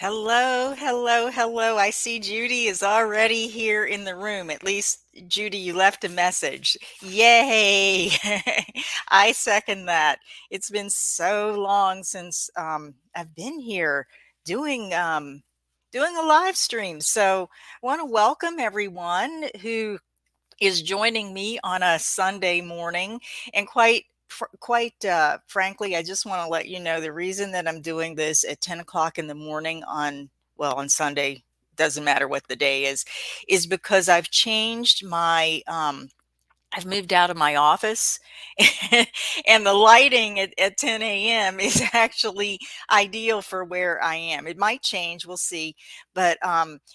Hello, hello, hello. I see Judy is already here in the room. At least, Judy, you left a message. Yay! I second that. It's been so long since I've been here doing doing a live stream. So I want to welcome everyone who is joining me on a Sunday morning. And quite frankly, I just want to let you know the reason that I'm doing this at 10 o'clock in the morning on Sunday, doesn't matter what the day is because I've moved out of my office and the lighting at 10 a.m. is actually ideal for where I am. It might change, we'll see. But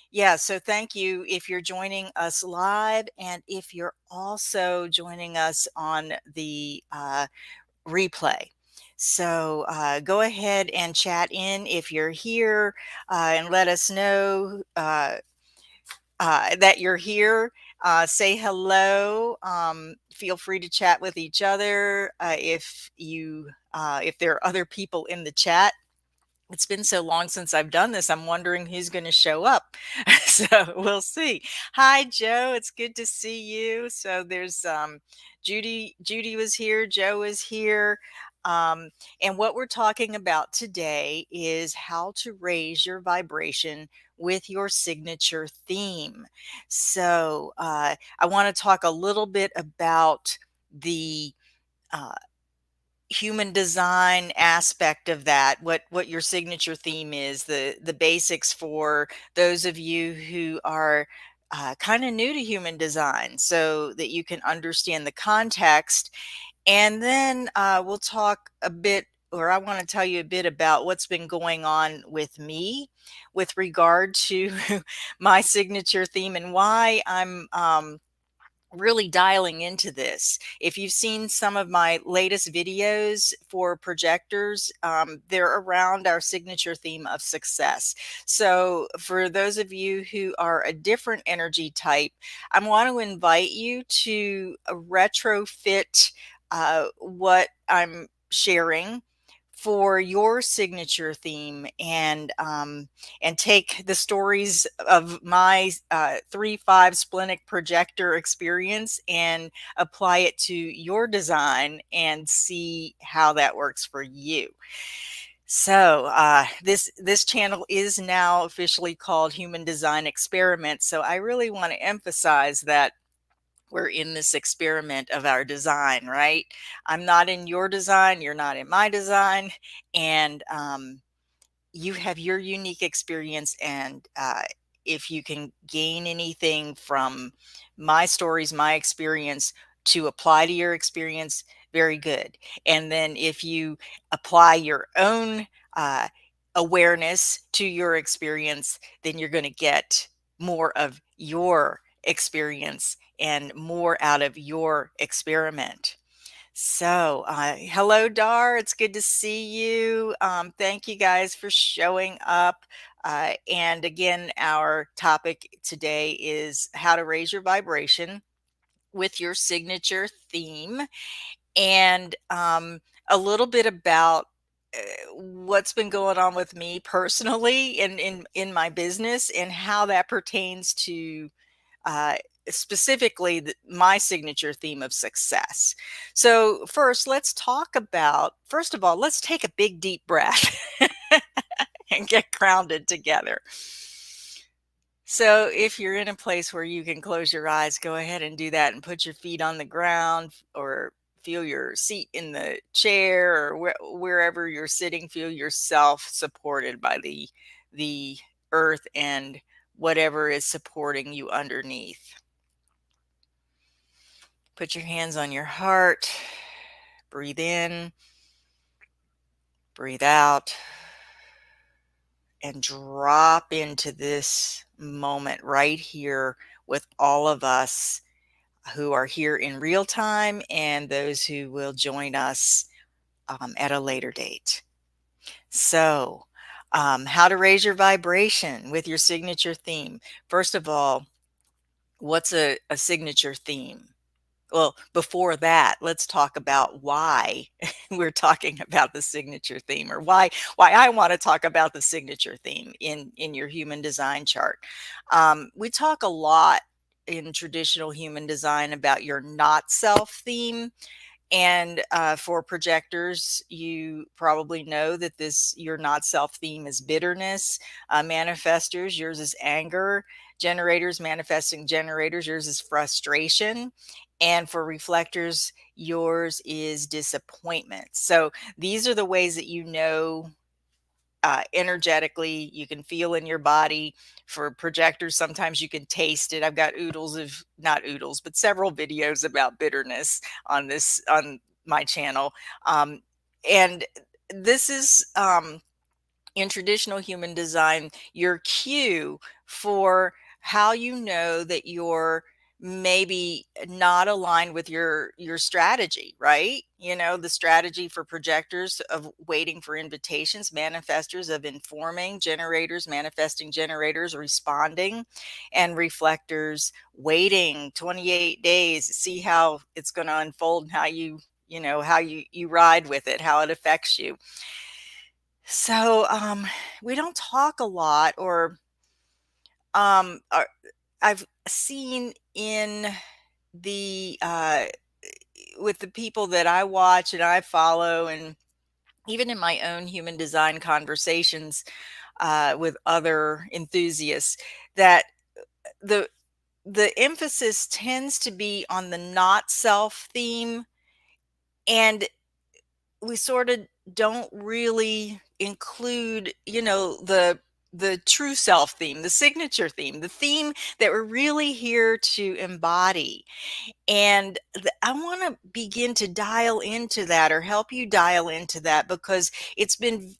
yeah, so thank you if you're joining us live and if you're also joining us on the replay. So go ahead and chat in if you're here and let us know that you're here. Say hello. Feel free to chat with each other if there are other people in the chat. It's been so long since I've done this. I'm wondering who's going to show up. So we'll see. Hi, Joe. It's good to see you. So there's Judy. Judy was here. Joe is here. And what we're talking about today is how to raise your vibration with your signature theme. So I want to talk a little bit about the uh, human design aspect of that, what your signature theme is, the basics for those of you who are kind of new to human design, so that you can understand the context. And then we'll talk a bit, or I want to tell you a bit about what's been going on with me with regard to my signature theme and why I'm really dialing into this. If you've seen some of my latest videos for projectors, they're around our signature theme of success. So for those of you who are a different energy type, I want to invite you to retrofit what I'm sharing for your signature theme, and take the stories of my 3-5 splenic projector experience and apply it to your design and see how that works for you. So this channel is now officially called Human Design Experiment. So I really want to emphasize that we're in this experiment of our design, right? I'm not in your design, you're not in my design, and you have your unique experience. And if you can gain anything from my stories, my experience, to apply to your experience, very good. And then if you apply your own awareness to your experience, then you're going to get more of your experience and more out of your experiment. So, hello, Dar. It's good to see you. Thank you guys for showing up. And again, our topic today is how to raise your vibration with your signature theme, and a little bit about what's been going on with me personally in my business and how that pertains to uh, specifically my signature theme of success. So first of all, let's take a big deep breath and get grounded together. So if you're in a place where you can close your eyes, go ahead and do that and put your feet on the ground, or feel your seat in the chair, or wherever you're sitting. Feel yourself supported by the earth and whatever is supporting you underneath. Put your hands on your heart. Breathe in, breathe out, and drop into this moment right here with all of us who are here in real time and those who will join us at a later date. So, how to raise your vibration with your signature theme. First of all, what's a signature theme? Well, before that, let's talk about why we're talking about the signature theme, or why I want to talk about the signature theme in your human design chart. We talk a lot in traditional human design about your not self theme, and for projectors, you probably know that this your not self theme is bitterness. Manifestors, yours is anger. Generators, manifesting generators, yours is frustration. And for reflectors, yours is disappointment. So these are the ways that you know energetically, you can feel in your body. For projectors, sometimes you can taste it. I've got oodles of, not oodles, but several videos about bitterness on my channel. And this is in traditional human design, your cue for how you know that you're maybe not aligned with your strategy, right? You know, the strategy for projectors of waiting for invitations, manifestors of informing, generators, manifesting generators responding, and reflectors waiting 28 days to see how it's going to unfold, and how you know how you ride with it, how it affects you. So, we don't talk a lot, or or I've seen in the with the people that I watch and I follow, and even in my own human design conversations with other enthusiasts, that the the emphasis tends to be on the not self theme, and we sort of don't really include, you know, the true self theme, the signature theme, the theme that we're really here to embody. And I want to begin to dial into that, or help you dial into that, because it's been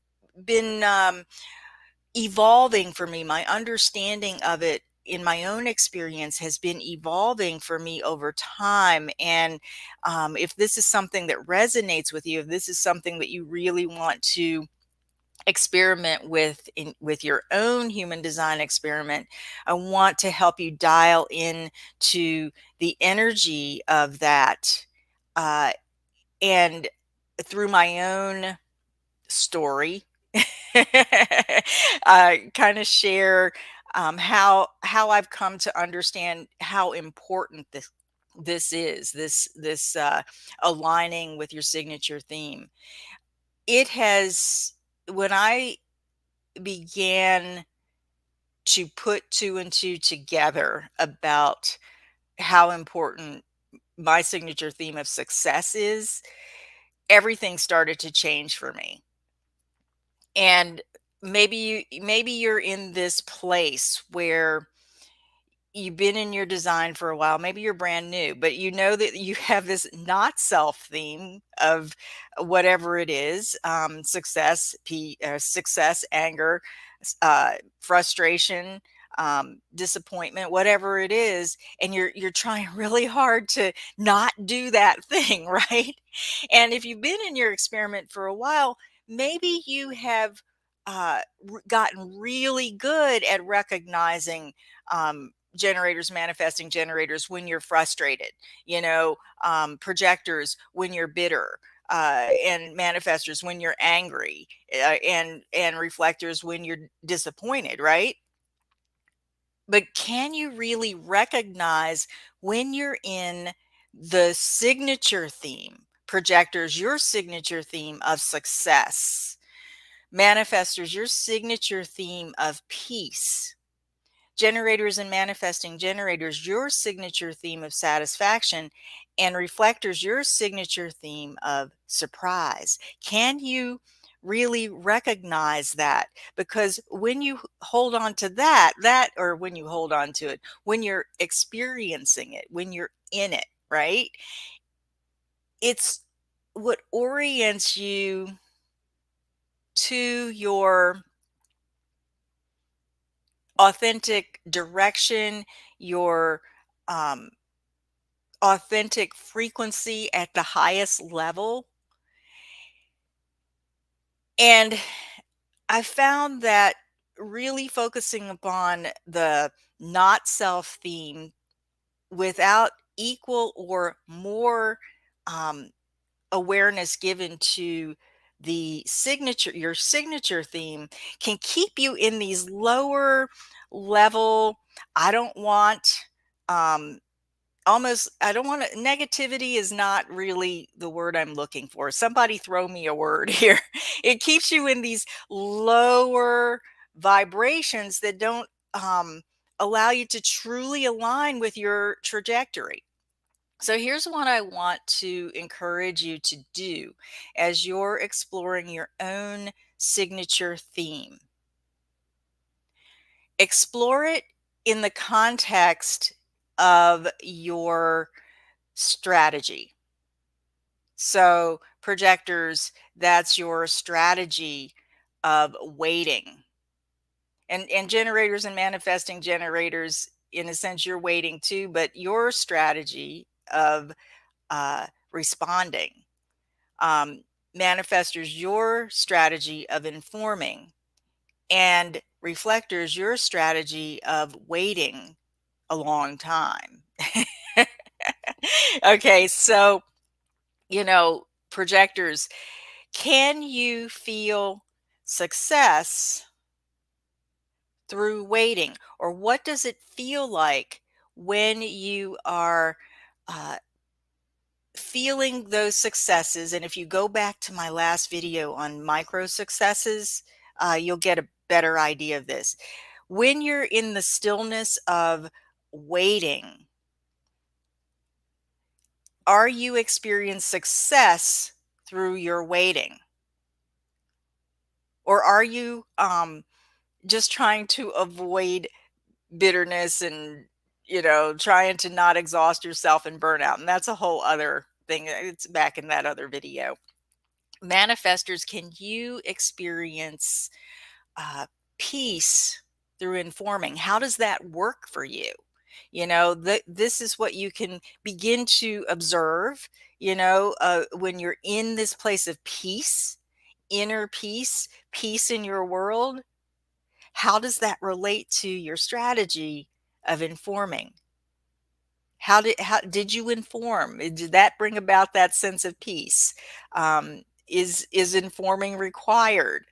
evolving for me. My understanding of it in my own experience has been evolving for me over time. And if this is something that resonates with you, if this is something that you really want to experiment with your own human design experiment, I want to help you dial in to the energy of that, uh, and through my own story, kind of share how I've come to understand how important this is, this aligning with your signature theme. It has, when I began to put two and two together about how important my signature theme of success is, everything started to change for me. And maybe you're in this place where you've been in your design for a while, maybe you're brand new, but you know that you have this not self theme of whatever it is, success, anger, frustration, disappointment, whatever it is, and you're trying really hard to not do that thing, right? And if you've been in your experiment for a while, maybe you have gotten really good at recognizing generators, manifesting generators, when you're frustrated, you know, projectors when you're bitter, and manifestors when you're angry, and reflectors when you're disappointed, right? But can you really recognize when you're in the signature theme? Projectors, your signature theme of success. Manifestors, your signature theme of peace. Generators and manifesting generators, your signature theme of satisfaction. And reflectors, your signature theme of surprise. Can you really recognize that? Because when you hold on to or when you hold on to it, when you're experiencing it, when you're in it, right? It's what orients you to your authentic direction, your um, authentic frequency at the highest level. And I found that really focusing upon the not self theme without equal or more um, awareness given to the signature, your signature theme, can keep you in these lower level, I don't want, um, almost, I don't want to, negativity is not really the word I'm looking for. Somebody throw me a word here. It keeps you in these lower vibrations that don't allow you to truly align with your trajectory. So here's what I want to encourage you to do as you're exploring your own signature theme. Explore it in the context of your strategy. So, projectors, that's your strategy of waiting. And generators and manifesting generators, in a sense, you're waiting too, but your strategy of responding. Um, Manifestors, your strategy of informing, and reflectors, your strategy of waiting a long time. Okay, so, projectors, can you feel success through waiting? Or what does it feel like when you are uh, feeling those successes? And if you go back to my last video on micro successes, you'll get a better idea of this. When you're in the stillness of waiting, are you experiencing success through your waiting? Or are you just trying to avoid bitterness and, trying to not exhaust yourself and burn out? And that's a whole other thing. It's back in that other video. Manifestors, can you experience uh, peace through informing? How does that work for you? This is what you can begin to observe, when you're in this place of peace, inner peace, peace in your world. How does that relate to your strategy of informing? How did you inform? Did that bring about that sense of peace? Is informing required?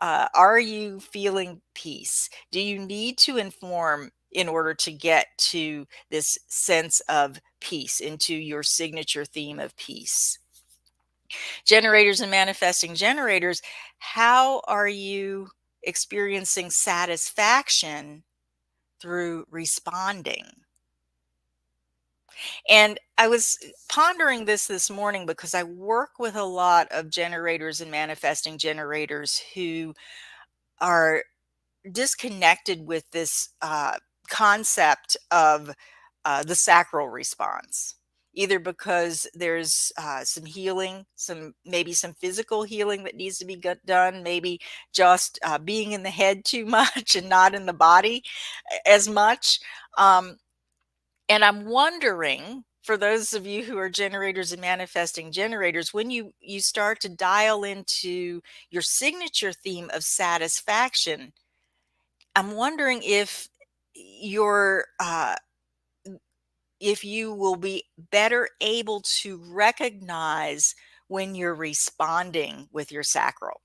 Are you feeling peace? Do you need to inform in order to get to this sense of peace, into your signature theme of peace? Generators and manifesting generators, how are you experiencing satisfaction through responding? And I was pondering this morning because I work with a lot of generators and manifesting generators who are disconnected with this concept of the sacral response, either because there's some healing, maybe some physical healing that needs to be done, maybe just being in the head too much and not in the body as much. And I'm wondering, for those of you who are generators and manifesting generators, when you start to dial into your signature theme of satisfaction, I'm wondering if you will be better able to recognize when you're responding with your sacral.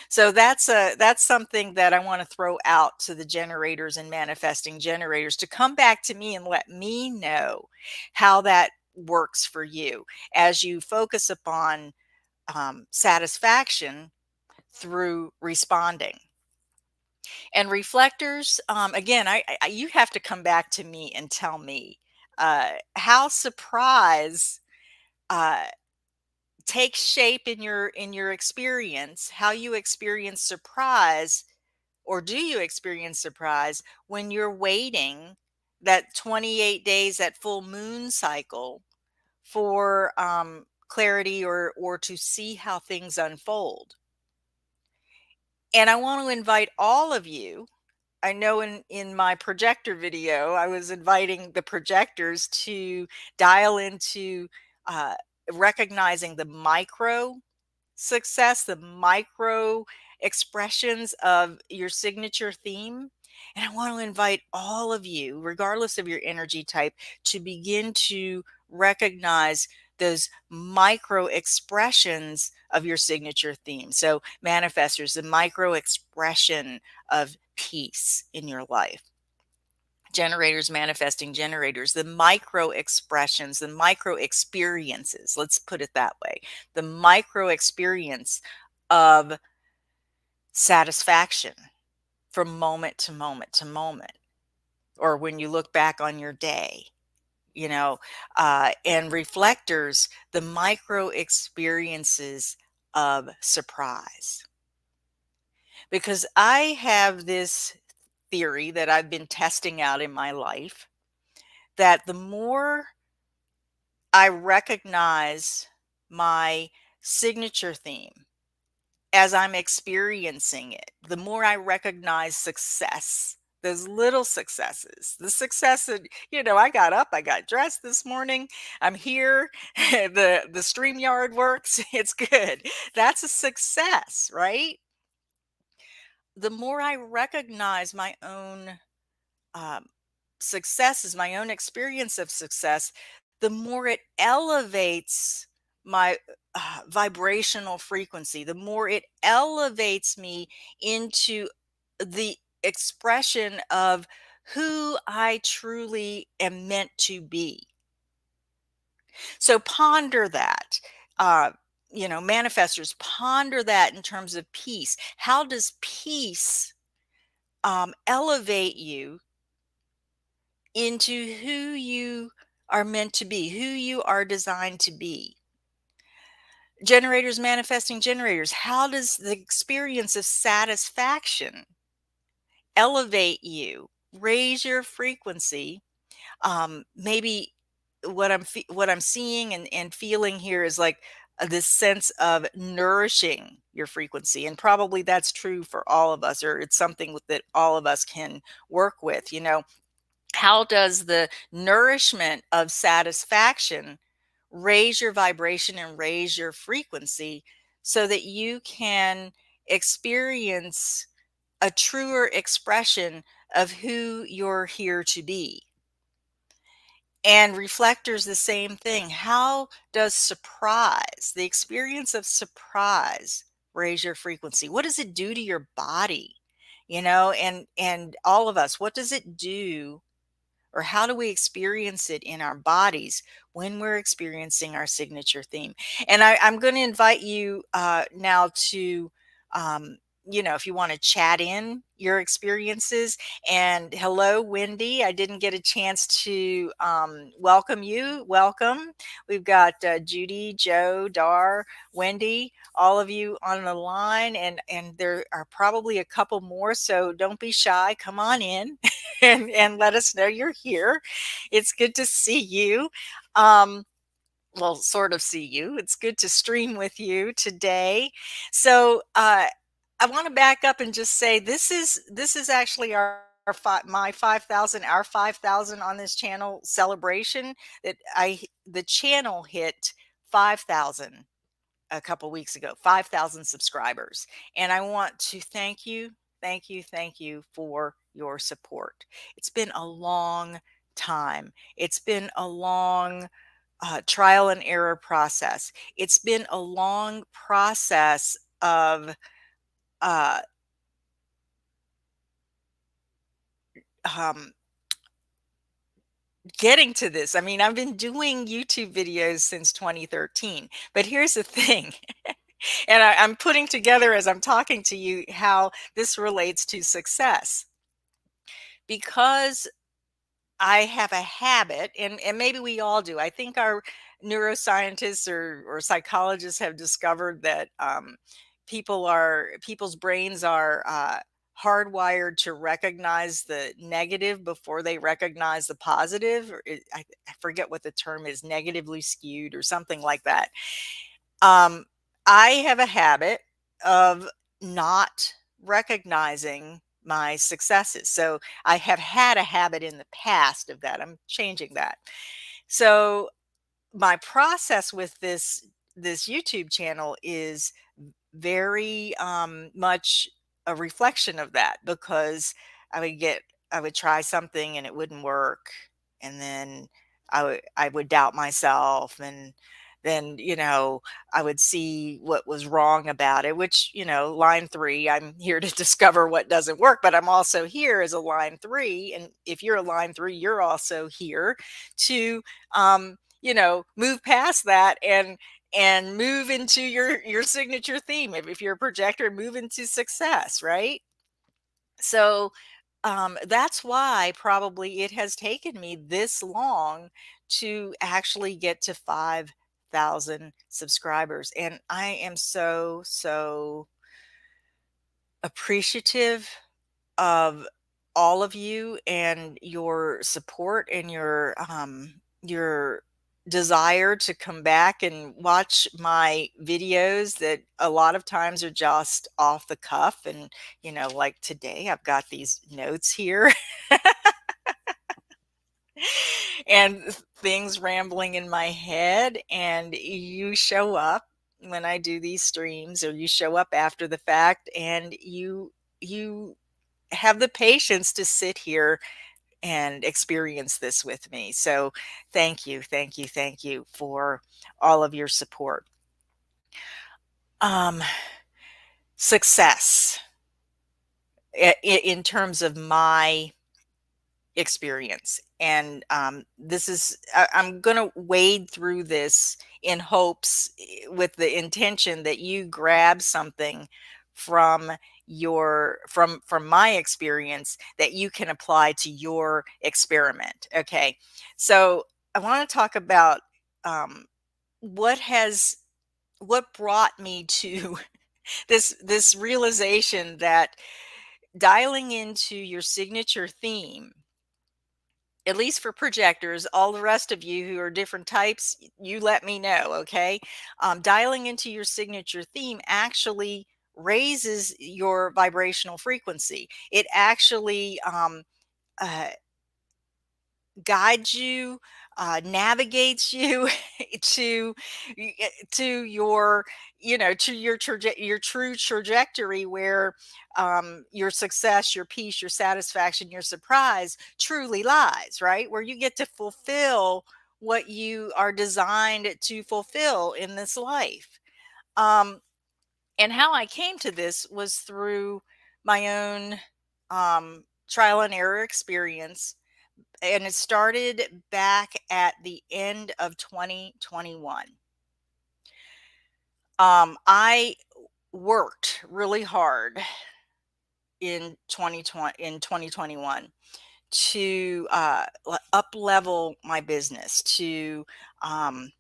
So that's something that I want to throw out to the generators and manifesting generators to come back to me and let me know how that works for you as you focus upon satisfaction through responding. And reflectors, again, you have to come back to me and tell me how surprise uh, takes shape in your experience, how you experience surprise, or do you experience surprise when you're waiting that 28 days, that full moon cycle, for clarity, or to see how things unfold? And I want to invite all of you. I know in my projector video, I was inviting the projectors to dial into uh, recognizing the micro success, the micro expressions of your signature theme. And I want to invite all of you, regardless of your energy type, to begin to recognize those micro expressions of your signature theme. So, manifestors, the micro expression of peace in your life. Generators, manifesting generators, the micro expressions, the micro experiences, let's put it that way, the micro experience of satisfaction from moment to moment to moment, or when you look back on your day, you know, and reflectors, the micro experiences of surprise. Because I have this theory that I've been testing out in my life that the more I recognize my signature theme as I'm experiencing it, the more I recognize success, those little successes, the success that, I got up, I got dressed this morning, I'm here, the StreamYard works, it's good. That's a success, right? The more I recognize my own um, successes, my own experience of success, the more it elevates my vibrational frequency, the more it elevates me into the expression of who I truly am meant to be. So ponder that. Uh, manifestors, ponder that in terms of peace. How does peace elevate you into who you are meant to be, who you are designed to be? Generators, manifesting generators, how does the experience of satisfaction elevate you, raise your frequency? Maybe what I'm seeing and feeling here is like this sense of nourishing your frequency, and probably that's true for all of us, or it's something that all of us can work with. How does the nourishment of satisfaction raise your vibration and raise your frequency so that you can experience a truer expression of who you're here to be? And reflectors, the same thing. How does surprise, the experience of surprise, raise your frequency? What does it do to your body? And all of us, what does it do, or how do we experience it in our bodies when we're experiencing our signature theme? And I'm going to invite you now to, if you want to chat in your experiences. And hello, Wendy. I didn't get a chance to welcome you. Welcome. We've got Judy, Joe, Dar, Wendy, all of you on the line, and there are probably a couple more. So don't be shy. Come on in. And let us know you're here. It's good to see you. Well, sort of see you. It's good to stream with you today. So I want to back up and just say this is actually my 5,000, our 5,000 on this channel celebration. The channel hit 5,000 a couple weeks ago, 5,000 subscribers. And I want to thank you, thank you, thank you for your support. It's been a long time. It's been a long trial and error process. It's been a long process of uh, um, getting to this. I mean, I've been doing YouTube videos since 2013, but here's the thing. And I'm putting together as I'm talking to you how this relates to success. Because I have a habit, and maybe we all do. I think our neuroscientists or psychologists have discovered that people's brains are hardwired to recognize the negative before they recognize the positive. I forget what the term is, negatively skewed or something like that. Um, I have a habit of not recognizing my successes. So I have had a habit in the past of that. I'm changing that. So my process with this YouTube channel is very much a reflection of that, because I would get I would try something and it wouldn't work, and then I would doubt myself, and then, I would see what was wrong about it, which, line 3, I'm here to discover what doesn't work, but I'm also here as a line 3, and if you're a line 3, you're also here to, move past that and move into your signature theme. If you're a projector, move into success, right? So, that's why probably it has taken me this long to actually get to 5,000 subscribers. And I am so, so appreciative of all of you and your support and your desire to come back and watch my videos that a lot of times are just off the cuff. And like today I've got these notes here and things rambling in my head, and you show up when I do these streams, or you show up after the fact, and you have the patience to sit here and experience this with me. So thank you, thank you, thank you for all of your support. Um, Success in terms of my experience. And I'm going to wade through this in hopes, with the intention that you grab something from from my experience that you can apply to your experiment. Okay. So I want to talk about um, what has what brought me to this realization that dialing into your signature theme, at least for projectors. All the rest of you who are different types, you let me know. Okay. Dialing into your signature theme actually raises your vibrational frequency. It actually uh, guides you, navigates you to to your to your true trajectory, where your success, your peace, your satisfaction, your surprise truly lies, right? Where you get to fulfill what you are designed to fulfill in this life. um, and how I came to this was through my own trial and error experience, and it started back at the end of 2021. I worked really hard in 2021 to up level my business, to um,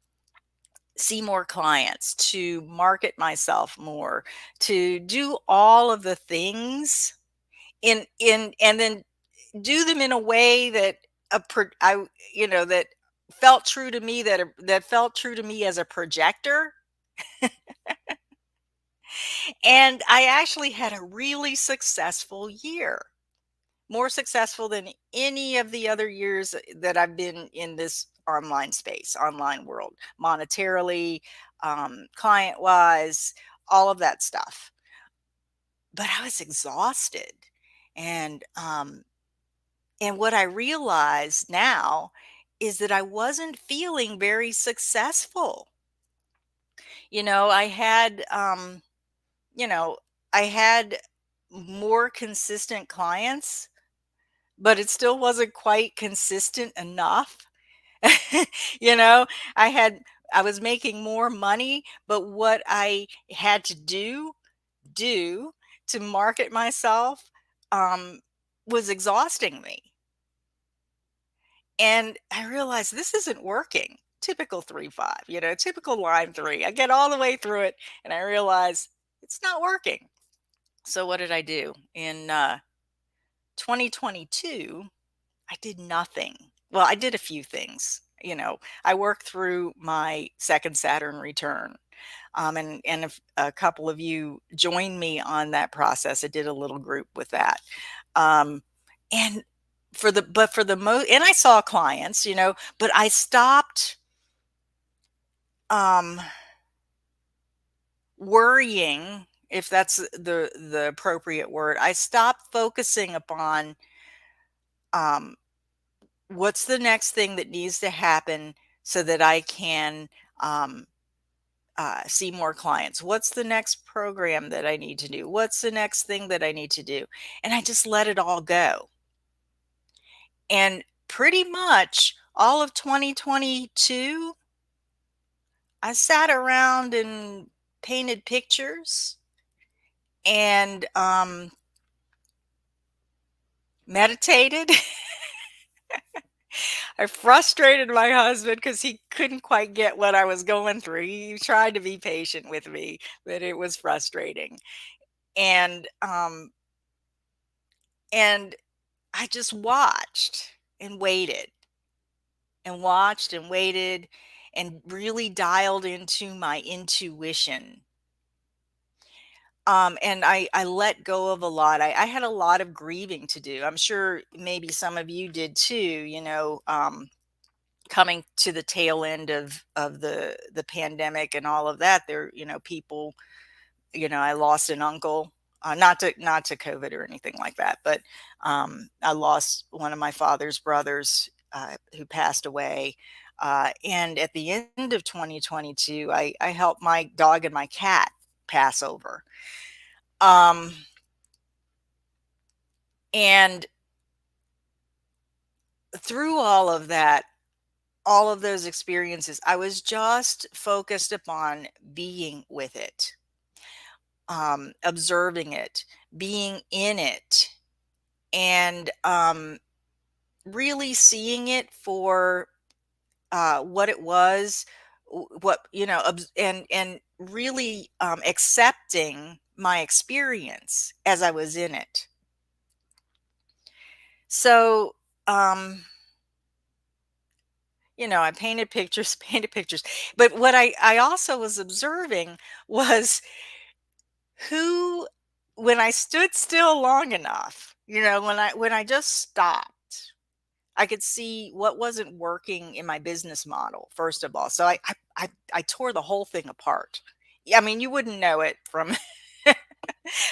see more clients, to market myself more, to do all of the things in and then do them in a way that I that felt true to me, that felt true to me as a projector. And I actually had a really successful year, more successful than any of the other years that I've been in this online space, online world, monetarily, client wise, all of that stuff. But I was exhausted. And And what I realize now is that I wasn't feeling very successful. You know, I had, you know, I had more consistent clients, but it still wasn't quite consistent enough. you know, I had, I was making more money, but what I had to do to market myself, um, was exhausting me. And I realized this isn't working. Typical 3-5, typical line 3. I get all the way through it and I realize it's not working. So what did I do? In 2022, I did nothing. Well, I did a few things. I worked through my second Saturn return. And if a couple of you joined me on that process, I did a little group with that. Um, and for the most, and I saw clients, but I stopped um, worrying if that's the appropriate word. I stopped focusing upon um, what's the next thing that needs to happen so that I can um, see more clients. What's the next program that I need to do? What's the next thing that I need to do? And I just let it all go. And pretty much all of 2022, I sat around and painted pictures and meditated. I frustrated my husband because he couldn't quite get what I was going through. He tried to be patient with me, but it was frustrating. And and I just watched and waited and watched and waited and really dialed into my intuition. And I let go of a lot. I had a lot of grieving to do. I'm sure maybe some of you did too, coming to the tail end of the pandemic and all of that. There, people, I lost an uncle, not to COVID or anything like that, but I lost one of my father's brothers who passed away. And at the end of 2022, I helped my dog and my cat pass over. Um, and through all of that, all of those experiences, I was just focused upon being with it, observing it, being in it, and really seeing it for what it was, what and really accepting my experience as I was in it. So, um, I painted pictures, painted pictures. But what I also was observing was who, when I stood still long enough, when I just stopped, I could see what wasn't working in my business model, first of all. So I tore the whole thing apart. Yeah, I mean, you wouldn't know it from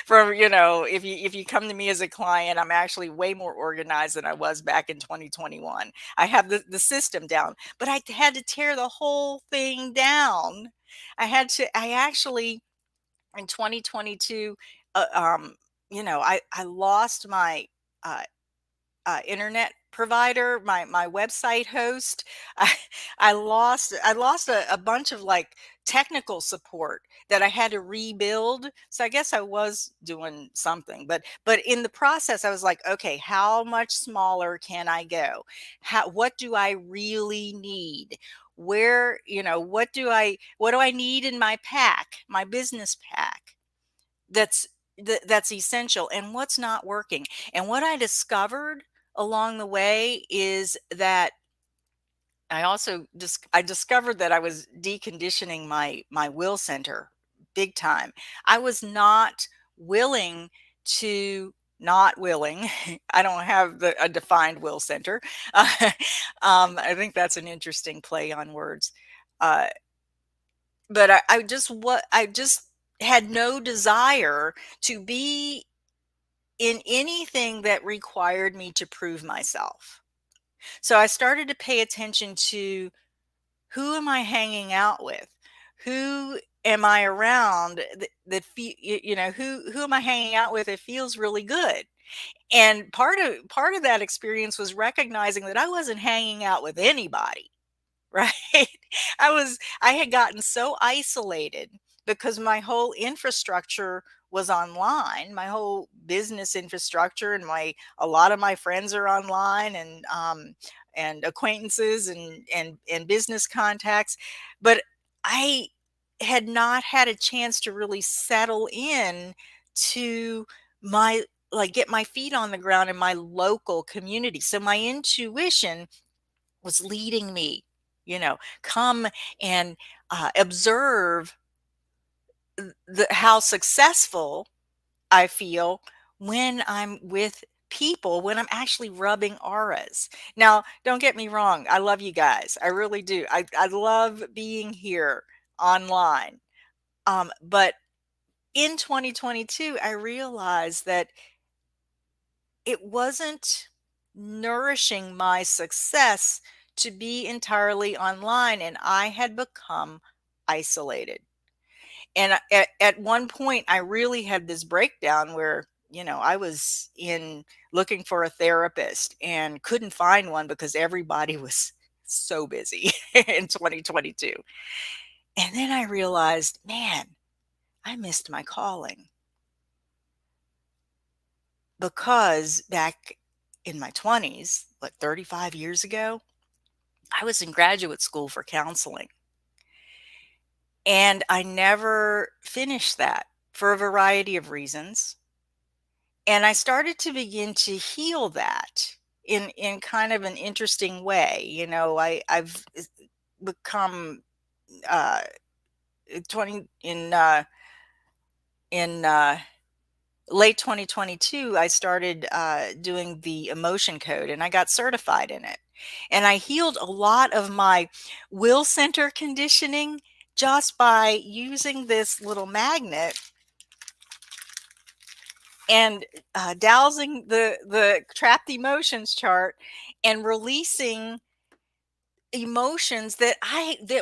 from, if you come to me as a client, I'm actually way more organized than I was back in 2021. I have the system down, but I had to tear the whole thing down. I actually in 2022, I lost my uh, internet provider, my website host. I I lost a bunch of like technical support that I had to rebuild. So I guess I was doing something, but in the process, I was like, okay, how much smaller can I go? What do I really need? What do I need in my pack, my business pack? That's that's essential, and what's not working. And what I discovered along the way is that I discovered that I was deconditioning my will center big time. I was willing not willing. I don't have a defined will center. I think that's an interesting play on words. Uh, but I just had no desire to be in anything that required me to prove myself. So I started to pay attention to who am I hanging out with? Who am I around who am I hanging out with that feels really good? And part of that experience was recognizing that I wasn't hanging out with anybody. Right? I had gotten so isolated because my whole infrastructure was online. My whole business infrastructure and my a lot of my friends are online and acquaintances and business contacts. But I had not had a chance to really settle in to my get my feet on the ground in my local community. So my intuition was leading me, come and observe how successful I feel when I'm with people, when I'm actually rubbing auras. Now, don't get me wrong. I love you guys. I really do. I love being here online. But in 2022, I realized that it wasn't nourishing my success to be entirely online, and I had become isolated. And at one point, I really had this breakdown where, I was in looking for a therapist and couldn't find one because everybody was so busy in 2022. And then I realized, man, I missed my calling because back in my 20s, 35 years ago, I was in graduate school for counseling. And I never finished that for a variety of reasons. And I started to begin to heal that in kind of an interesting way. I've become uh 20 in late 2022, I started doing the emotion code and I got certified in it. And I healed a lot of my will center conditioning just by using this little magnet and dowsing the trapped emotions chart and releasing emotions that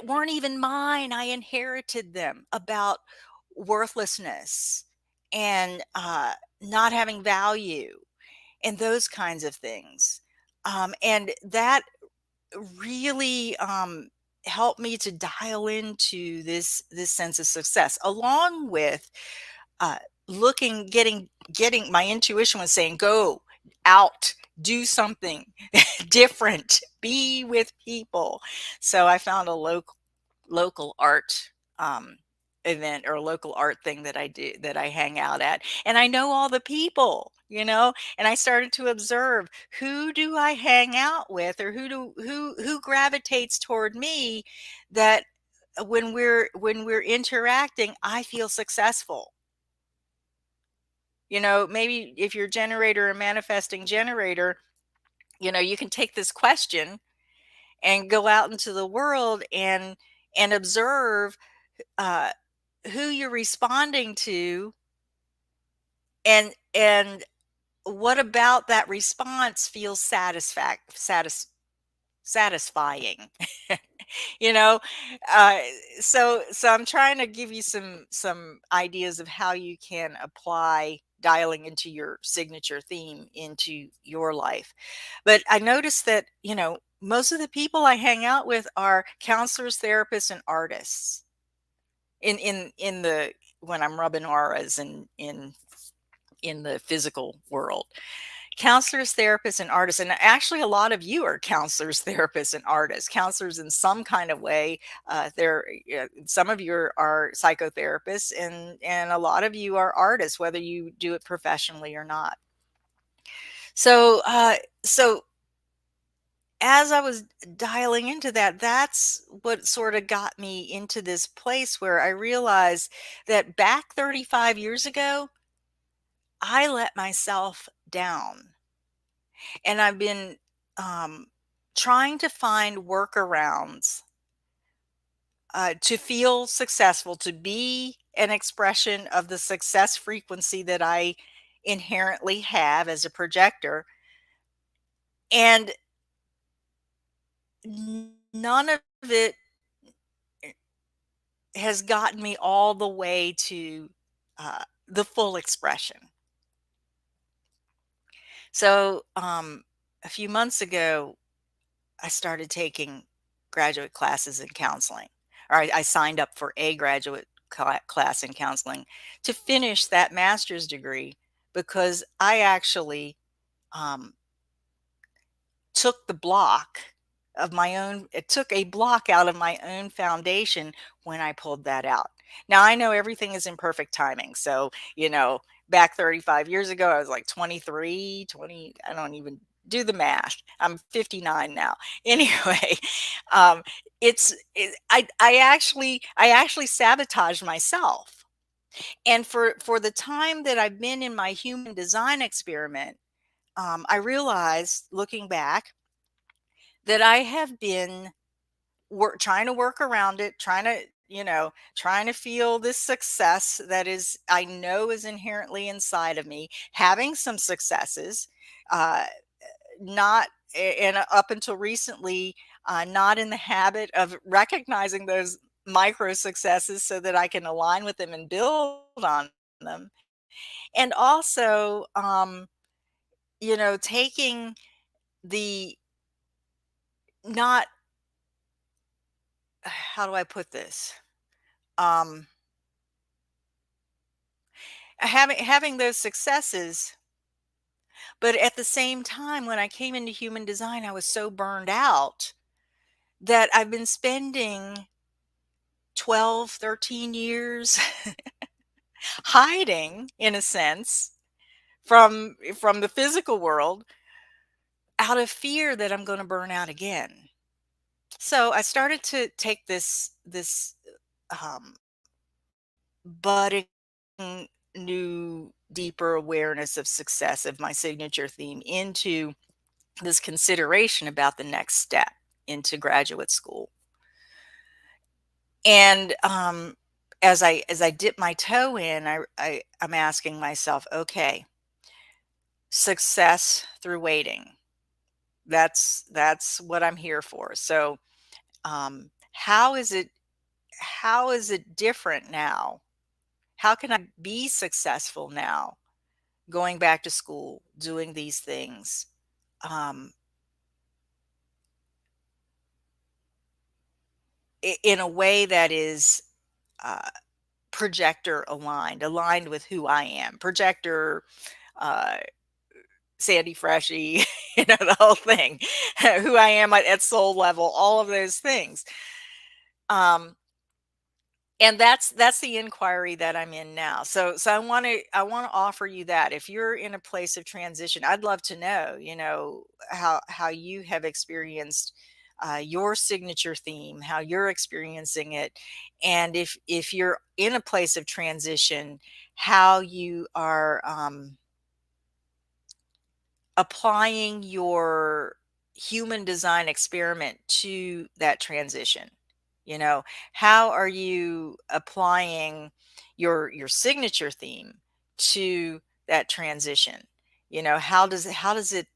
weren't even mine. I inherited them about worthlessness and not having value and those kinds of things. And that really helped me to dial into this sense of success, along with uh, getting my intuition was saying, go out, do something different, be with people. So I found a local art um, event or local art thing that I hang out at, and I know all the people, and I started to observe, who do I hang out with, or who gravitates toward me, that when we're interacting, I feel successful. Maybe if you're a generator or manifesting generator, you can take this question and go out into the world and observe uh, who you're responding to, and what about that response feels satisfying. you know uh, so I'm trying to give you some ideas of how you can apply dialing into your signature theme into your life. But I noticed that most of the people I hang out with are counselors, therapists, and artists in the when I'm rubbing auras and in the physical world. Counselors, therapists, and artists, and actually a lot of you are counselors, therapists, and artists. Counselors in some kind of way. Some of you are psychotherapists, and a lot of you are artists, whether you do it professionally or not. So as I was dialing into that, that's what sort of got me into this place where I realized that back 35 years ago, I let myself down. And I've been um, trying to find workarounds to feel successful, to be an expression of the success frequency that I inherently have as a projector. And none of it has gotten me all the way to the full expression. So a few months ago, I started taking graduate classes in counseling, or I signed up for a graduate class in counseling to finish that master's degree, because I actually um, took the block it took a block out of my own foundation when I pulled that out. Now I know everything is in perfect timing. So, back 35 years ago, I was like 23, 20, I don't even do the math. I'm 59 now. Anyway, um, I actually sabotaged myself. And for the time that I've been in my human design experiment, I realized, looking back, that I have been trying to work around it, trying to trying to feel this success that is, I know is inherently inside of me, having some successes, uh, not, and up until recently, not in the habit of recognizing those micro successes so that I can align with them and build on them. And also, taking the not, how do I put this? Um, having those successes, but at the same time, when I came into human design, I was so burned out that I've been spending 12, 13 years hiding, in a sense, from the physical world, out of fear that I'm going to burn out again. So I started to take this um, budding new deeper awareness of success of my signature theme into this consideration about the next step into graduate school. And as I dip my toe in, I'm asking myself, okay, success through waiting. That's what I'm here for. So how is it different now? How can I be successful now, going back to school, doing these things, um, in a way that is uh, projector aligned with who I am. Projector, uh, Sandy Freshy, the whole thing, who I am at soul level, all of those things. Um, and that's the inquiry that I'm in now. So I want to offer you that if you're in a place of transition, I'd love to know, how you have experienced your signature theme, how you're experiencing it, and if you're in a place of transition, how you are applying your human design experiment to that transition. You know, how are you applying your signature theme to that transition? How does it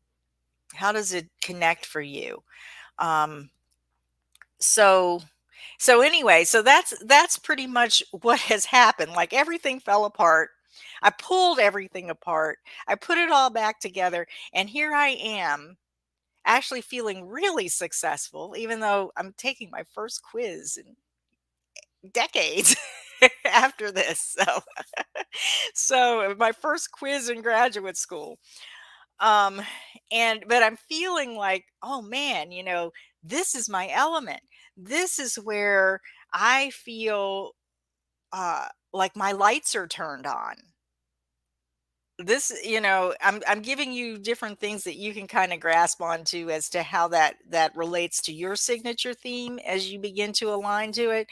connect for you? Um, so anyway, so that's pretty much what has happened. Like, everything fell apart. I pulled everything apart. I put it all back together, and here I am, actually feeling really successful, even though I'm taking my first quiz in decades after this. So my first quiz in graduate school. Um, but I'm feeling like, oh man, this is my element. This is where I feel like my lights are turned on. I'm giving you different things that you can kind of grasp onto as to how that relates to your signature theme as you begin to align to it.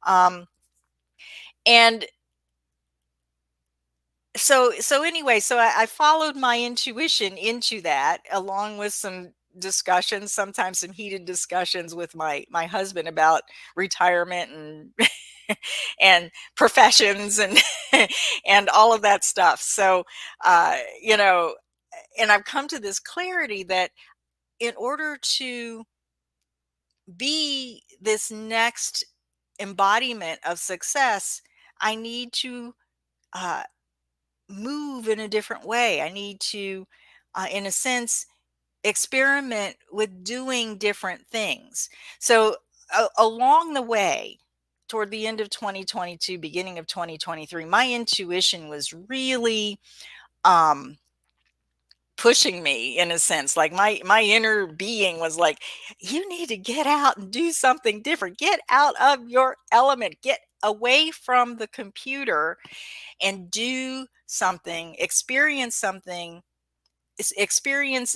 Um, and anyway, so I followed my intuition into that, along with some discussions, sometimes some heated discussions with my husband about retirement and and professions and and all of that stuff. So uh you know and I've come to this clarity that in order to be this next embodiment of success, I need to uh, move in a different way. I need to, in a sense, experiment with doing different things. So, along the way, toward the end of 2022, beginning of 2023, my intuition was really um, pushing me, in a sense. Like, my inner being was like, you need to get out and do something different. Get out of your element. Get away from the computer and do something, experience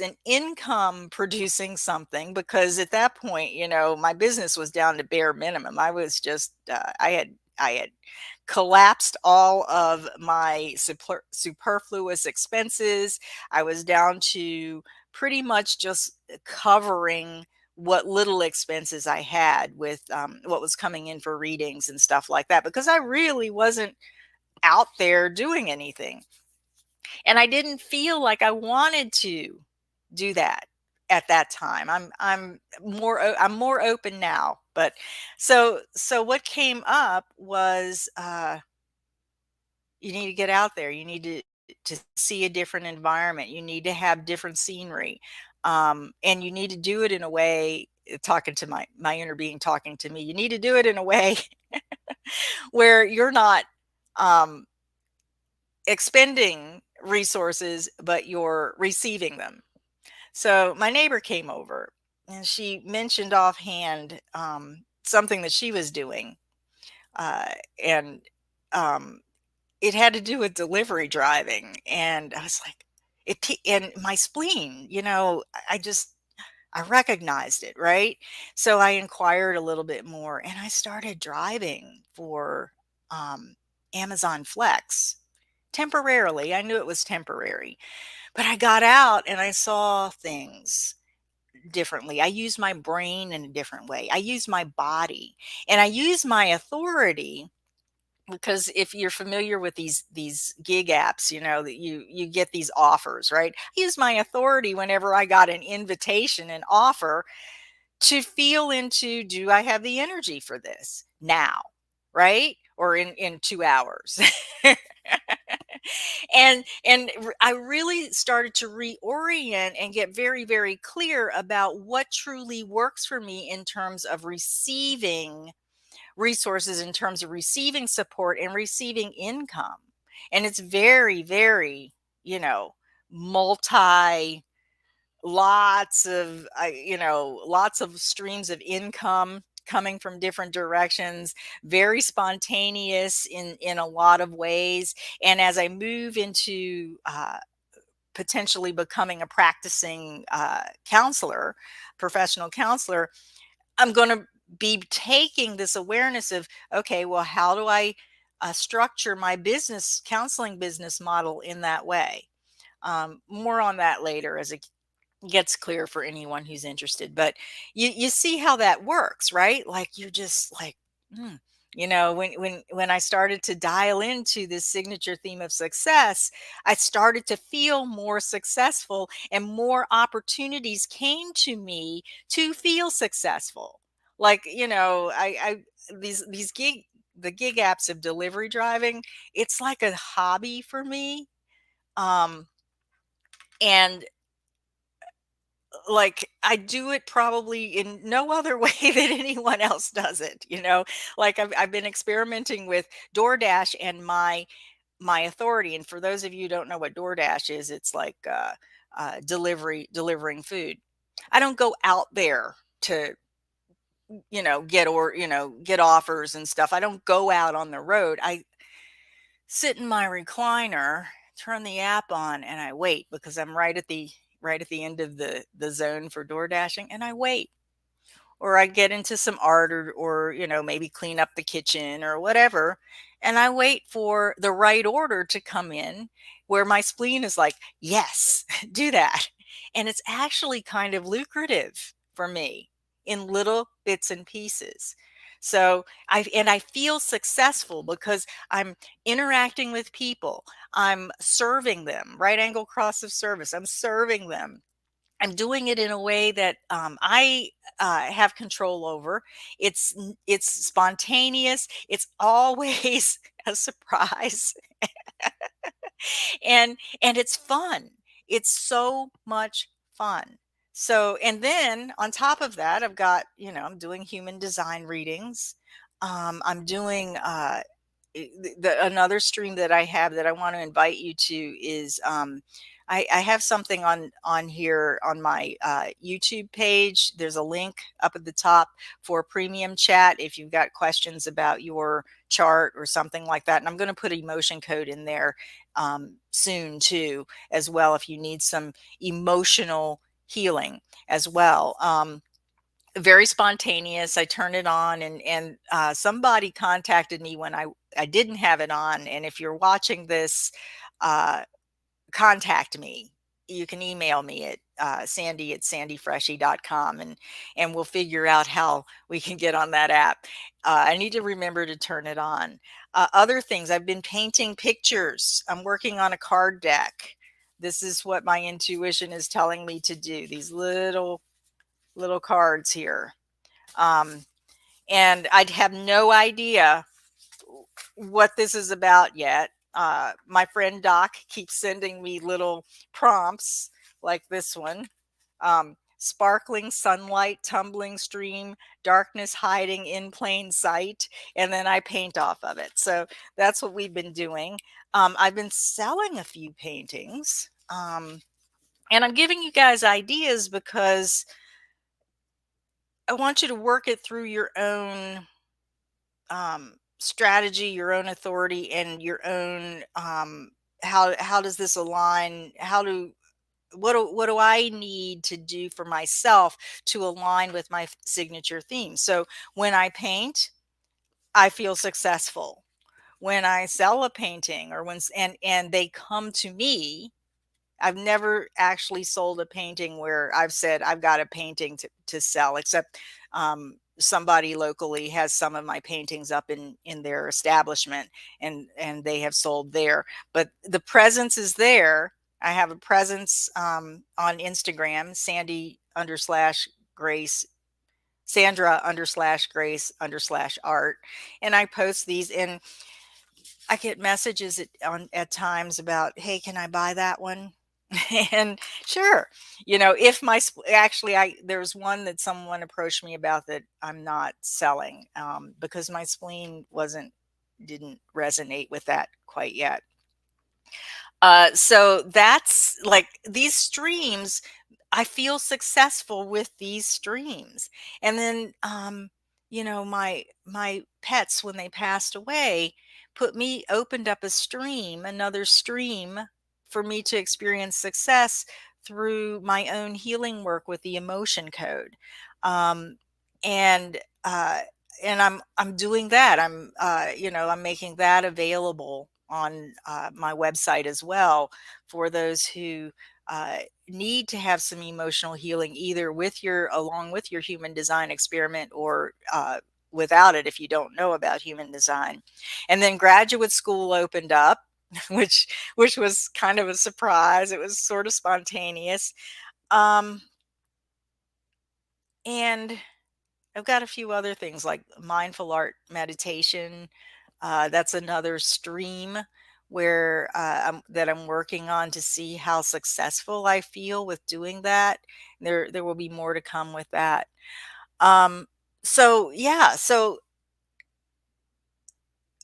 an income producing something, because at that point, my business was down to bare minimum. I was just I had collapsed all of my superfluous expenses. I was down to pretty much just covering what little expenses I had with what was coming in for readings and stuff like that, because I really wasn't out there doing anything. And I didn't feel like I wanted to do that at that time. I'm more open now. But so what came up was you need to get out there. You need to see a different environment. You need to have different scenery. And you need to do it in a way, talking to my inner being talking to me. You need to do it in a way where you're not um expending resources, but you're receiving them. So my neighbor came over and she mentioned offhand something that she was doing. Uh, and um, it had to do with delivery driving. And I was like, and my spleen, I just, I recognized it, right? So I inquired a little bit more and I started driving for Amazon Flex temporarily. I knew it was temporary, but I got out and I saw things differently. I use my brain in a different way. I use my body and I use my authority, because if you're familiar with these gig apps, that you get these offers, right? I use my authority whenever I got an invitation, an offer, to feel into, do I have the energy for this now, right? Or in 2 hours. I really started to reorient and get very, very clear about what truly works for me in terms of receiving resources, in terms of receiving support and receiving income. And it's very, very, multi, lots of streams of income coming from different directions, very spontaneous in a lot of ways. And as I move into potentially becoming a practicing counselor, professional counselor, I'm going to be taking this awareness of, okay, well, how do I structure my business, counseling business model in that way? More on that later as it gets clear for anyone who's interested. But you see how that works, right? Like, you're just like, mm. When I started to dial into this signature theme of success, I started to feel more successful and more opportunities came to me to feel successful. Like, I these the gig apps of delivery driving, it's like a hobby for me. Um and like, I do it probably in no other way that anyone else does it, like I've been experimenting with DoorDash and my authority. And for those of you who don't know what DoorDash is, it's like delivering food. I don't go out there to get offers and stuff. I don't go out on the road. I sit in my recliner, turn the app on, and I wait, because I'm right at the end of the zone for door dashing, and I wait. Or I get into some art, or maybe clean up the kitchen or whatever, and I wait for the right order to come in, where my spleen is like, yes, do that. And it's actually kind of lucrative for me in little bits and pieces. So I feel successful because I'm interacting with people. I'm serving them, right angle cross of service. I'm serving them. I'm doing it in a way that I have control over. It's spontaneous. It's always a surprise, and it's fun. It's so much fun. So, and then on top of that, I've got, I'm doing human design readings. I'm doing another stream that I have that I want to invite you to is I have something on here on my YouTube page. There's a link up at the top for premium chat if you've got questions about your chart or something like that. And I'm going to put emotion code in there soon too, as well, if you need some emotional healing as well. Very spontaneous. I turned it on, and somebody contacted me when I didn't have it on. And if you're watching this, uh, contact me. You can email me at Sandy at sandyfreshy.com, and we'll figure out how we can get on that app. I need to remember to turn it on. Other things, I've been painting pictures. I'm working on a card deck. This is what my intuition is telling me to do. These little cards here. Um, and I'd have no idea what this is about yet. My friend Doc keeps sending me little prompts like this one. Sparkling sunlight, tumbling stream, darkness hiding in plain sight, and then I paint off of it. So that's what we've been doing. I've been selling a few paintings, and I'm giving you guys ideas because I want you to work it through your own strategy, your own authority, and your own how does this align? What do I need to do for myself to align with my signature theme? So when I paint, I feel successful. When I sell a painting, or and they come to me, I've never actually sold a painting where I've said I've got a painting to sell, except somebody locally has some of my paintings up in their establishment, and they have sold there. But the presence is there. I have a presence on Instagram, Sandra_Grace_art, and I post these, and I get messages at times about, hey, can I buy that one? And sure, if actually, there's one that someone approached me about that I'm not selling, because my spleen didn't resonate with that quite yet. So that's like these streams. I feel successful with these streams. And then, my pets, when they passed away, opened up another stream for me to experience success through my own healing work with the emotion code. Um, and, uh, and I'm doing that. I'm making that available on my website as well for those who need to have some emotional healing, either along with your human design experiment, or without it if you don't know about human design. And then graduate school opened up, which was kind of a surprise. It was sort of spontaneous. And I've got a few other things like mindful art meditation. That's another stream where that I'm working on to see how successful I feel with doing that. There will be more to come with that. So yeah, so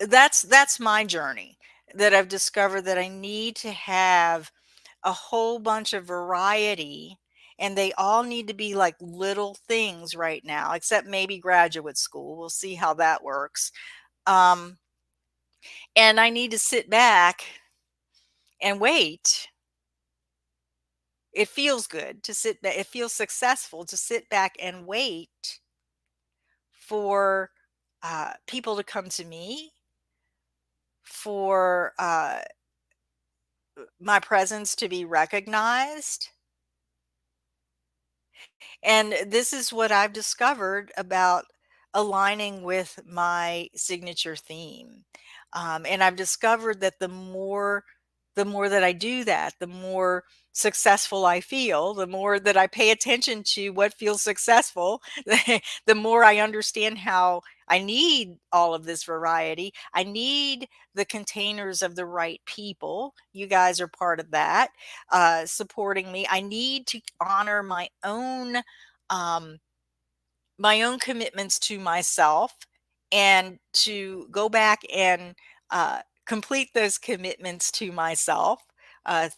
that's my journey, that I've discovered that I need to have a whole bunch of variety, and they all need to be like little things right now, except maybe graduate school. We'll see how that works. Um, and I need to sit back and wait. It feels good to sit back. It feels successful to sit back and wait for people to come to me, for my presence to be recognized. And this is what I've discovered about aligning with my signature theme. And I've discovered that the more that I do that, the more successful I feel, the more that I pay attention to what feels successful, the more I understand how I need all of this variety. I need the containers of the right people. You guys are part of that, supporting me. I need to honor um, my own commitments to myself, and to go back and complete those commitments to myself uh,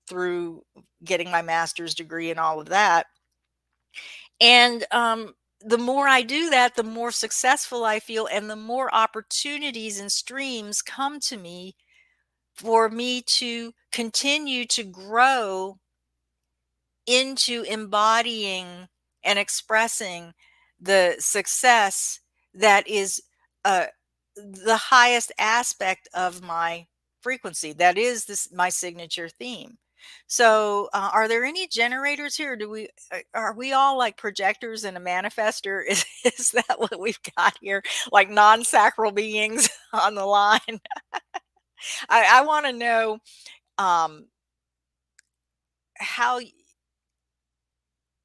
through getting my master's degree and all of that. And the more I do that, the more successful I feel, and the more opportunities and streams come to me for me to continue to grow into embodying and expressing the success that is uh, the highest aspect of my frequency. That is this my signature theme. So, are there any generators here? Do we are we all like projectors and a manifester? Is that what we've got here? Like non-sacral beings on the line? I want to know um, how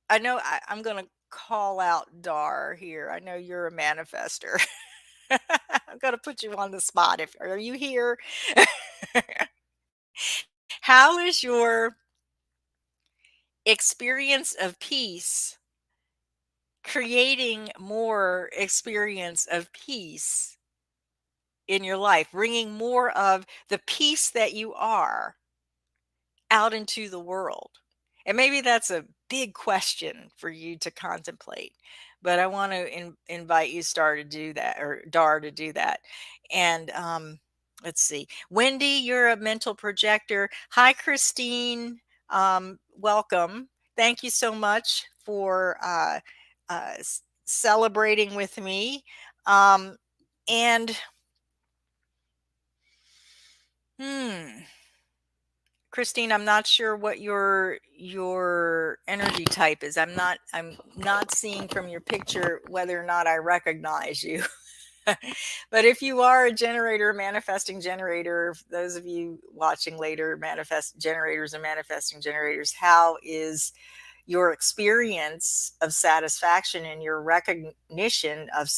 I know I'm going to call out Dar here. I know you're a manifester. I'm going to put you on the spot. If are you here? How is your experience of peace creating more experience of peace in your life, bringing more of the peace that you are out into the world? And maybe that's a big question for you to contemplate, but I want to invite you, Star, to do that, or Dar to do that. And let's see, Wendy, you're a mental projector. Hi, Christine. Welcome. Thank you so much for celebrating with me. And hmm. Christine, I'm not sure what your energy type is. I'm not seeing from your picture whether or not I recognize you. But if you are a generator, manifesting generator, those of you watching later, manifest generators and manifesting generators, how is your experience of satisfaction and your recognition of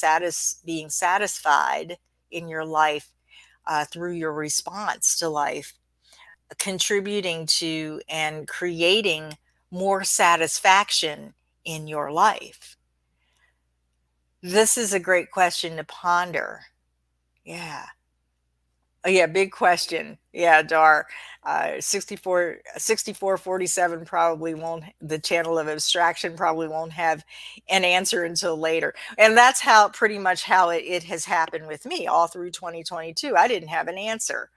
being satisfied in your life through your response to life, contributing to and creating more satisfaction in your life? This is a great question to ponder. Yeah. Oh, yeah, big question. Yeah, Dar. 6447 probably won't, the channel of abstraction probably won't have an answer until later. And that's how pretty much how it has happened with me all through 2022. I didn't have an answer.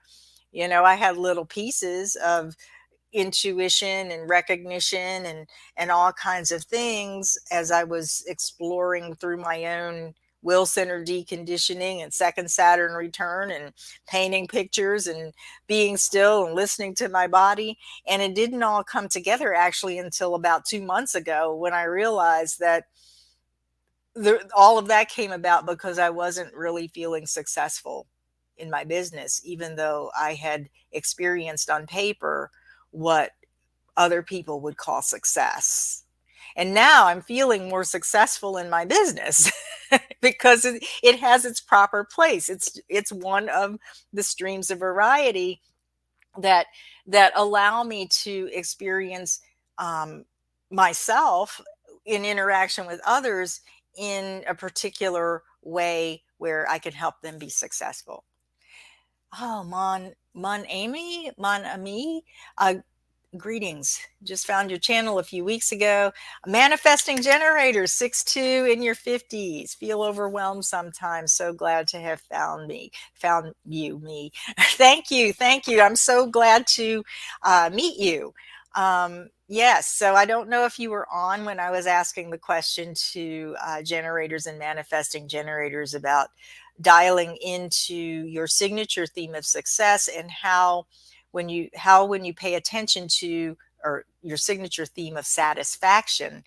I had little pieces of intuition and recognition and all kinds of things as I was exploring through my own will center deconditioning and second Saturn return and painting pictures and being still and listening to my body. And it didn't all come together actually until about 2 months ago, when I realized that all of that came about because I wasn't really feeling successful in my business, even though I had experienced on paper what other people would call success. And now I'm feeling more successful in my business because it has its proper place. It's one of the streams of variety that allow me to experience myself in interaction with others in a particular way where I can help them be successful. Oh, Mon Ami, uh, greetings. Just found your channel a few weeks ago. Manifesting generators, 6'2" in your 50s. Feel overwhelmed sometimes. So glad to have found me. Thank you. Thank you. I'm so glad to meet you. Yes, so I don't know if you were on when I was asking the question to generators and manifesting generators about dialing into your signature theme of success, and how when you pay attention to, or your signature theme of satisfaction,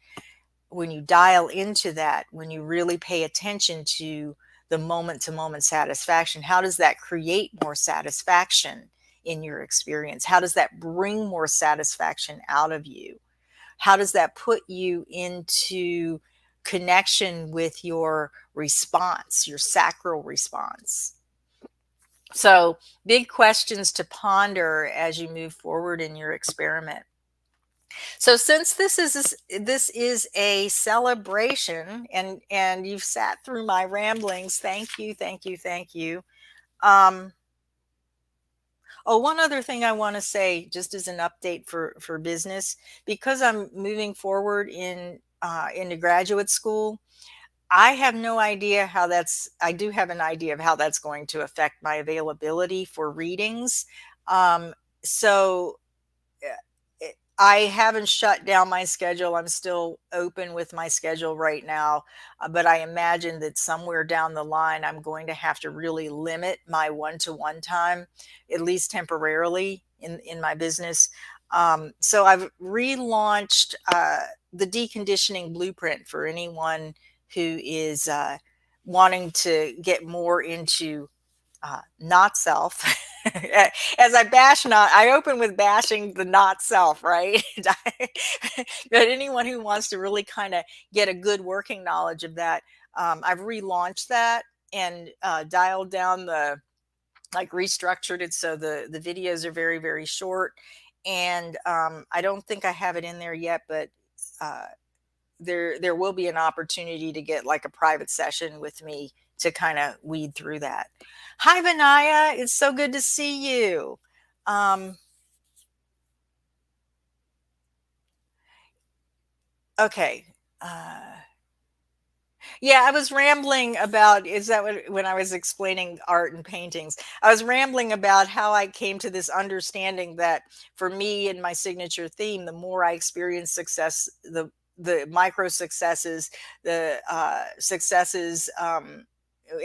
when you dial into that, when you really pay attention to the moment to moment satisfaction, how does that create more satisfaction in your experience? How does that bring more satisfaction out of you? How does that put you into connection with your response, your sacral response? So, big questions to ponder as you move forward in your experiment. So, since this is a celebration, and you've sat through my ramblings, thank you, thank you, thank you. Um, oh, one other thing I want to say, just as an update for business, because I'm moving forward into graduate school. I have no idea how I do have an idea of how that's going to affect my availability for readings. Um, so I haven't shut down my schedule. I'm still open with my schedule right now, but I imagine that somewhere down the line, I'm going to have to really limit my one-to-one time, at least temporarily in my business. So I've relaunched the deconditioning blueprint for anyone who is wanting to get more into not self. As I bash not, I open with bashing the not self, right? But anyone who wants to really kind of get a good working knowledge of that, I've relaunched that and dialed down the, like, restructured it so the videos are very, very short. And I don't think I have it in there yet, but uh, there will be an opportunity to get like a private session with me to kind of weed through that. Hi, Vinaya. It's so good to see you. Um, okay. Yeah, I was rambling about, is that what, when I was explaining art and paintings, I was rambling about how I came to this understanding that for me and my signature theme, the more I experience success, the micro successes, the successes,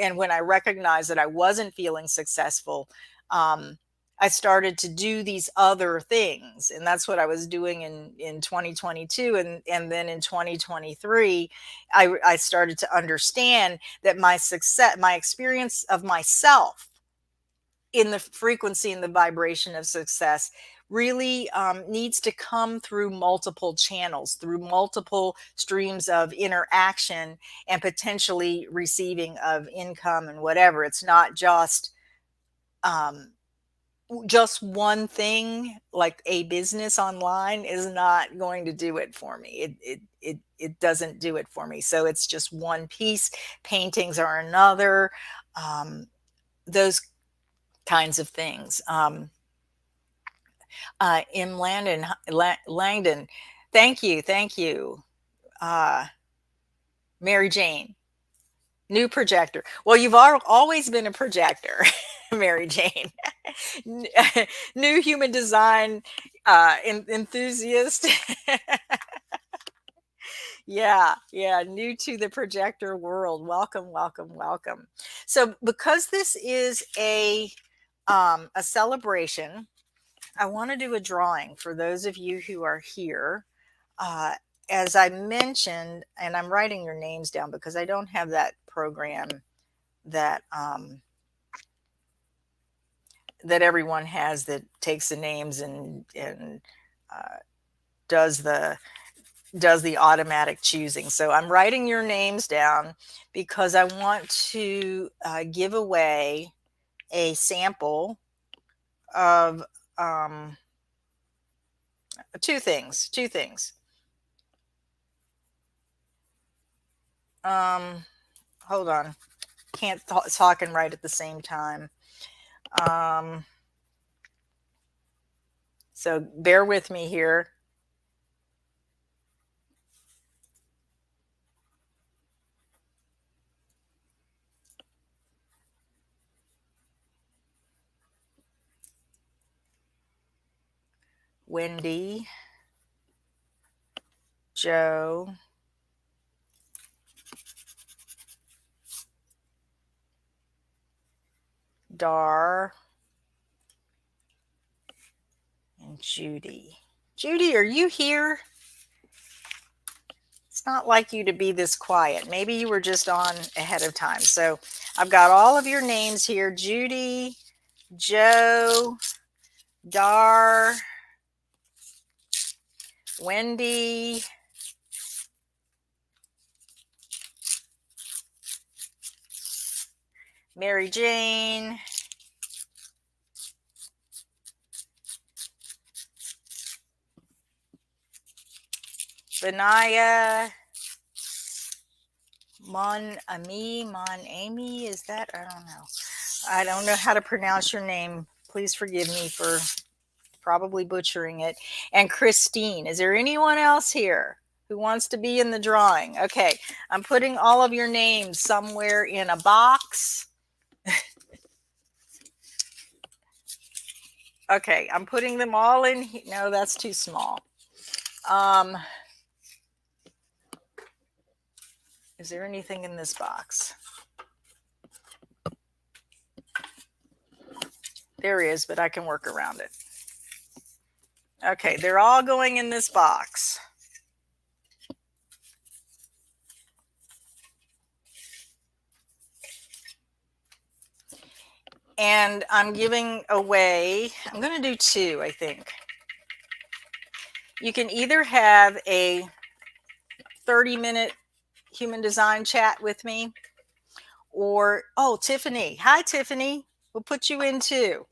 and when I recognized that I wasn't feeling successful, um, I started to do these other things, and that's what I was doing in 2022, and then in 2023 I started to understand that my success, my experience of myself in the frequency and the vibration of success really needs to come through multiple channels, through multiple streams of interaction and potentially receiving of income and whatever. It's not um, just one thing, like a business online is not going to do it for me. It doesn't do it for me. So it's just one piece. Paintings are another. Those kinds of things. In Langdon, thank you, thank you, uh, Mary Jane. New projector. Well, you've always been a projector, Mary Jane. New human design enthusiast. Yeah, yeah, new to the projector world. Welcome, welcome, welcome. So, because this is a celebration, I want to do a drawing for those of you who are here. Uh, as I mentioned, and I'm writing your names down because I don't have that program that that everyone has that takes the names and uh, does the automatic choosing. So I'm writing your names down because I want to give away a sample of two things. Two things. Um, Hold on. Can't talk and write at the same time. Um, so bear with me here. Wendy, Joe, Dar, and Judy. Judy, are you here? It's not like you to be this quiet. Maybe you were just on ahead of time. So I've got all of your names here: Judy, Joe, Dar, Wendy, Mary Jane, Benaya, Mon Amy. Is that? I don't know. I don't know how to pronounce your name. Please forgive me for probably butchering it. And Christine. Is there anyone else here who wants to be in the drawing? Okay, I'm putting all of your names somewhere in a box. Okay, I'm putting them all in. No, that's too small. Um, is there anything in this box? There is, but I can work around it. Okay, they're all going in this box. And I'm giving away, I'm going to do 2, I think. You can either have a 30-minute human design chat with me, or, oh, Tiffany. Hi, Tiffany. We'll put you in too.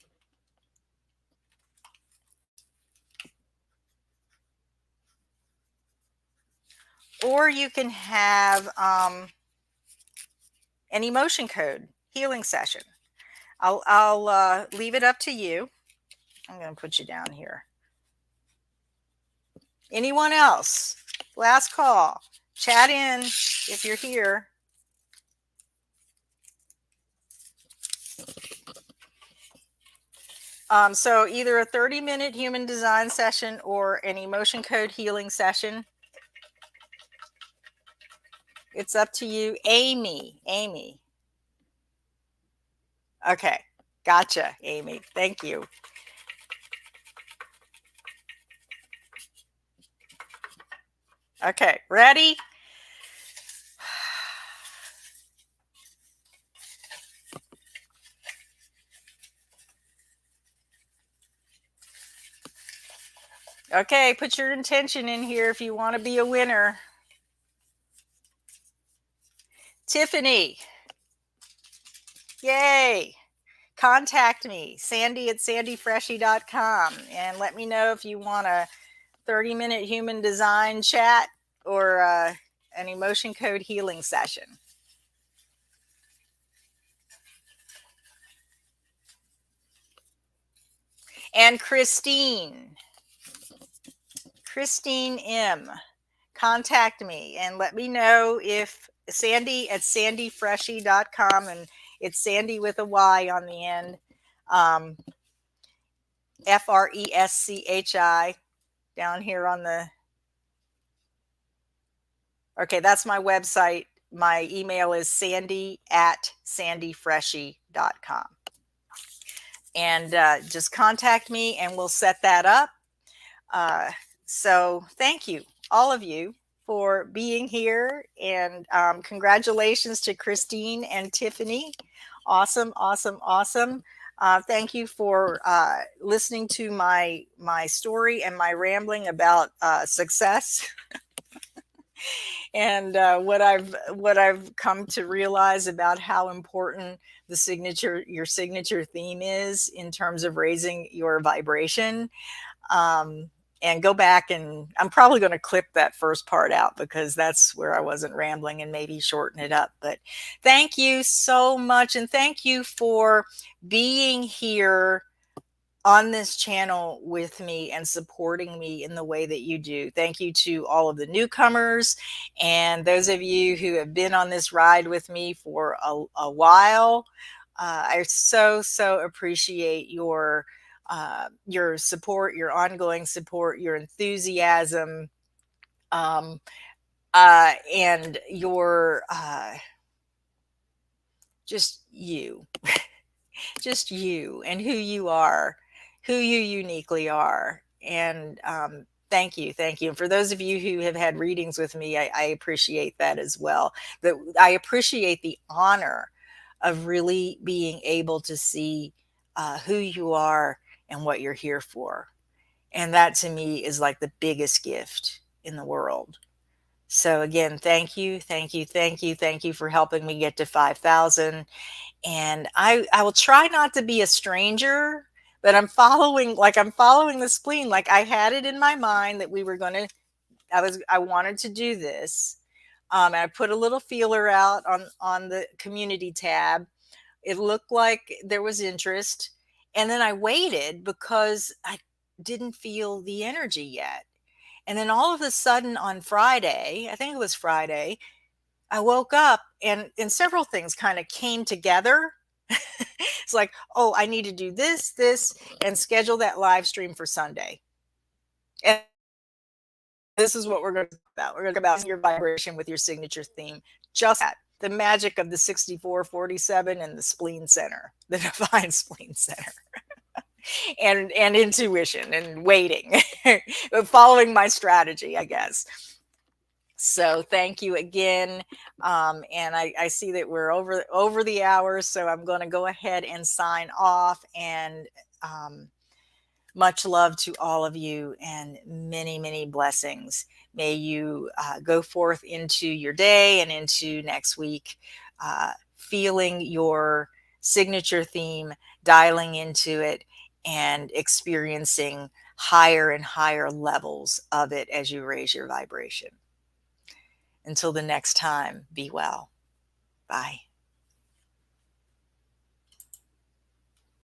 Or you can have an emotion code healing session. I'll leave it up to you. I'm going to put you down here. Anyone else? Last call. Chat in if you're here. So either a 30-minute human design session or an emotion code healing session. It's up to you. Amy. Okay. Gotcha, Amy. Thank you. Okay. Ready? Okay. Put your intention in here if you want to be a winner. Tiffany. Yay. Contact me, sandy@sandyfreshy.com, and let me know if you want a 30-minute human design chat or an emotion code healing session. And Christine M, contact me and let me know if sandy@sandyfreshy.com, and it's Sandy with a Y on the end. FRESCHI down here on the, okay, that's my website. My email is sandy@sandyfreshy.com. And just contact me and we'll set that up. So thank you, all of you, for being here. And congratulations to Christine and Tiffany. Awesome. Thank you for listening to my story and my rambling about success. And what I've come to realize about how important your signature theme is in terms of raising your vibration. And go back, and I'm probably going to clip that first part out because that's where I wasn't rambling, and maybe shorten it up. But thank you so much, and thank you for being here on this channel with me and supporting me in the way that you do. Thank you to all of the newcomers and those of you who have been on this ride with me for a while. I so appreciate your support, your ongoing support, your enthusiasm, and your just you. Just you and who you are, who you uniquely are. And thank you. And for those of you who have had readings with me, I appreciate that as well. That I appreciate the honor of really being able to see who you are and what you're here for. And that to me is like the biggest gift in the world. So again, thank you for helping me get to 5,000. And I will try not to be a stranger, but I'm following the spleen. Like I had it in my mind that I wanted to do this. And I put a little feeler out on the community tab. It looked like there was interest. And then I waited because I didn't feel the energy yet. And then all of a sudden on Friday, I think it was Friday, I woke up and several things kind of came together. It's like, oh, I need to do this, and schedule that live stream for Sunday. And this is what we're going to talk about. We're going to talk about your vibration with your signature theme. Just that, the magic of the 6447 and the spleen center, the divine spleen center. And intuition and waiting, following my strategy, I guess. So thank you again. And I see that we're over the hour, so I'm going to go ahead and sign off. And much love to all of you, and many, many blessings. May you go forth into your day and into next week, feeling your signature theme, dialing into it, and experiencing higher and higher levels of it as you raise your vibration. Until the next time, be well. Bye.